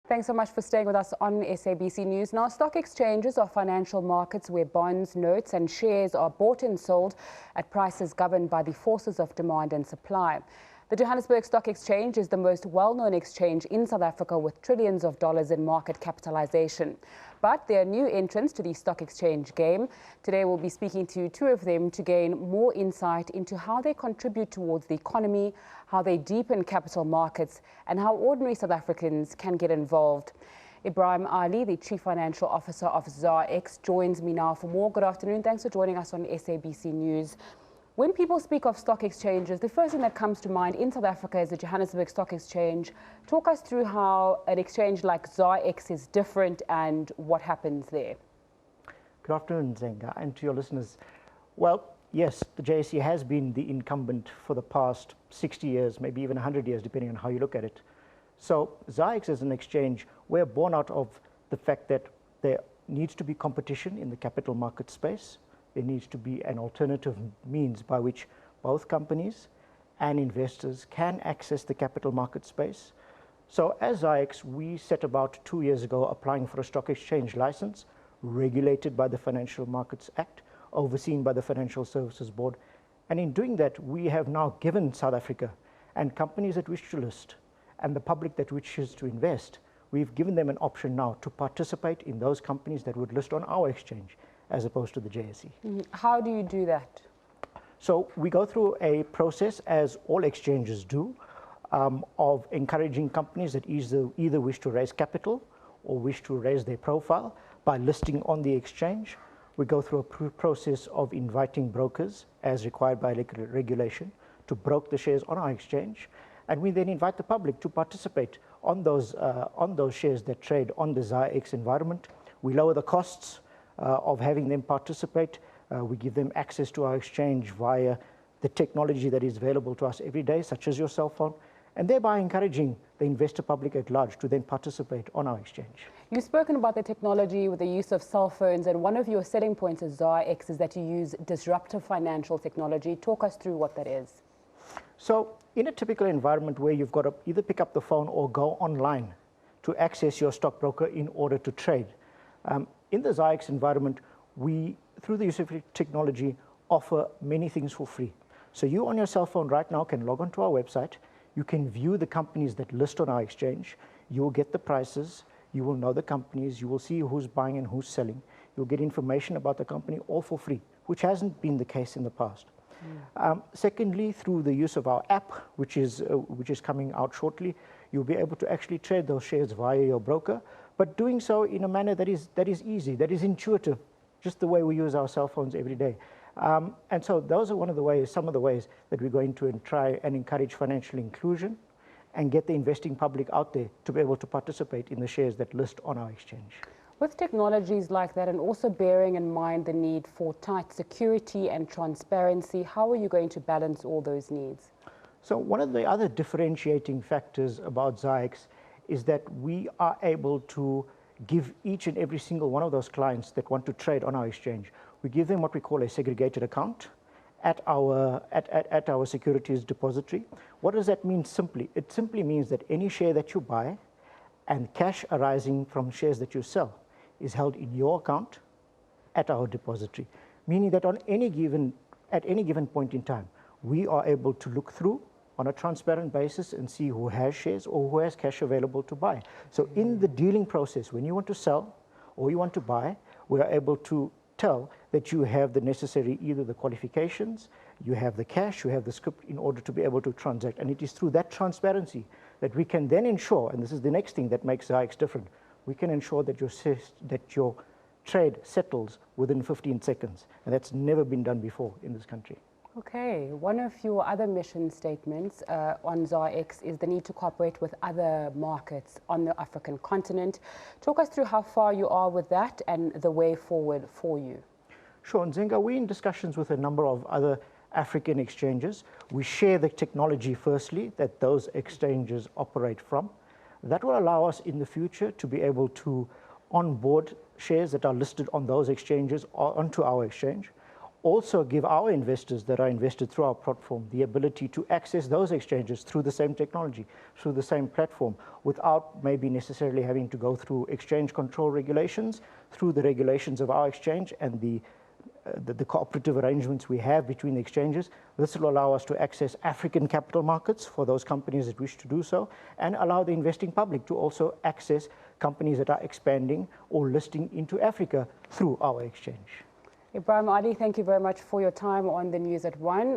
Thanks so much for staying with us on SABC News. Now, stock exchanges are financial markets where bonds, notes and shares are bought and sold at prices governed by the forces of demand and supply. The Johannesburg Stock Exchange is the most well-known exchange in South Africa with trillions of dollars in market capitalization. But there are new entrants to the stock exchange game. Today we'll be speaking to two of them to gain more insight into how they contribute towards the economy, how they deepen capital markets, and how ordinary South Africans can get involved. Ebrahim Ally, the Chief Financial Officer of Zar X, joins me now for more. Good afternoon. Thanks for joining us on SABC News. When people speak of stock exchanges, the first thing that comes to mind in South Africa is the Johannesburg Stock Exchange. Talk us through how an exchange like Zar X is different and what happens there. Good afternoon, Zenga, and to your listeners. Well, yes, the JSE has been the incumbent for the past 60 years, maybe even 100 years, depending on how you look at it. So Zar X is an exchange. We're born out of the fact that there needs to be competition in the capital market space. There needs to be an alternative means by which both companies and investors can access the capital market space. So as Zar X, we set about 2 years ago applying for a stock exchange license regulated by the Financial Markets Act, overseen by the Financial Services Board. And in doing that, we have now given South Africa and companies that wish to list and the public that wishes to invest, we've given them an option now to participate in those companies that would list on our exchange, as opposed to the JSE. How do you do that? So we go through a process, as all exchanges do, of encouraging companies that either wish to raise capital or wish to raise their profile by listing on the exchange. We go through a process of inviting brokers, as required by regulation, to broker the shares on our exchange. And we then invite the public to participate on those shares that trade on the Zar X environment. We lower the costs of having them participate. We give them access to our exchange via the technology that is available to us every day, such as your cell phone, and thereby encouraging the investor public at large to then participate on our exchange. You've spoken about the technology with the use of cell phones, and one of your selling points as Zar X is that you use disruptive financial technology. Talk us through what that is. So in a typical environment where you've got to either pick up the phone or go online to access your stockbroker in order to trade, in the Zar X environment, we, through the use of technology, offer many things for free. So you on your cell phone right now can log onto our website. You can view the companies that list on our exchange. You will get the prices. You will know the companies. You will see who's buying and who's selling. You'll get information about the company, all for free, which hasn't been the case in the past. Secondly, through the use of our app, which is coming out shortly, you'll be able to actually trade those shares via your broker, but doing so in a manner that is easy, that is intuitive, just the way we use our cell phones every day. And so those are some of the ways that we're going to try and encourage financial inclusion and get the investing public out there to be able to participate in the shares that list on our exchange. With technologies like that, and also bearing in mind the need for tight security and transparency, how are you going to balance all those needs? So one of the other differentiating factors about Zar X is that we are able to give each and every single one of those clients that want to trade on our exchange, we give them what we call a segregated account at our securities depository. What does that mean simply? It simply means that any share that you buy and cash arising from shares that you sell is held in your account at our depository, meaning that at any given point in time, we are able to look through on a transparent basis and see who has shares or who has cash available to buy. So in the dealing process, when you want to sell or you want to buy, we are able to tell that you have the necessary, either the qualifications, you have the cash, you have the script in order to be able to transact. And it is through that transparency that we can then ensure, and this is the next thing that makes Zar X different, we can ensure that your trade settles within 15 seconds. And that's never been done before in this country. Okay, one of your other mission statements on Zar X is the need to cooperate with other markets on the African continent. Talk us through how far you are with that and the way forward for you. Sure, Nzinga, we're in discussions with a number of other African exchanges. We share the technology, firstly, that those exchanges operate from. That will allow us in the future to be able to onboard shares that are listed on those exchanges or onto our exchange. also give our investors that are invested through our platform the ability to access those exchanges through the same technology, through the same platform, without maybe necessarily having to go through exchange control regulations, through the regulations of our exchange and the cooperative arrangements we have between the exchanges. This will allow us to access African capital markets for those companies that wish to do so, and allow the investing public to also access companies that are expanding or listing into Africa through our exchange. Ebrahim Ally, thank you very much for your time on the News at 1.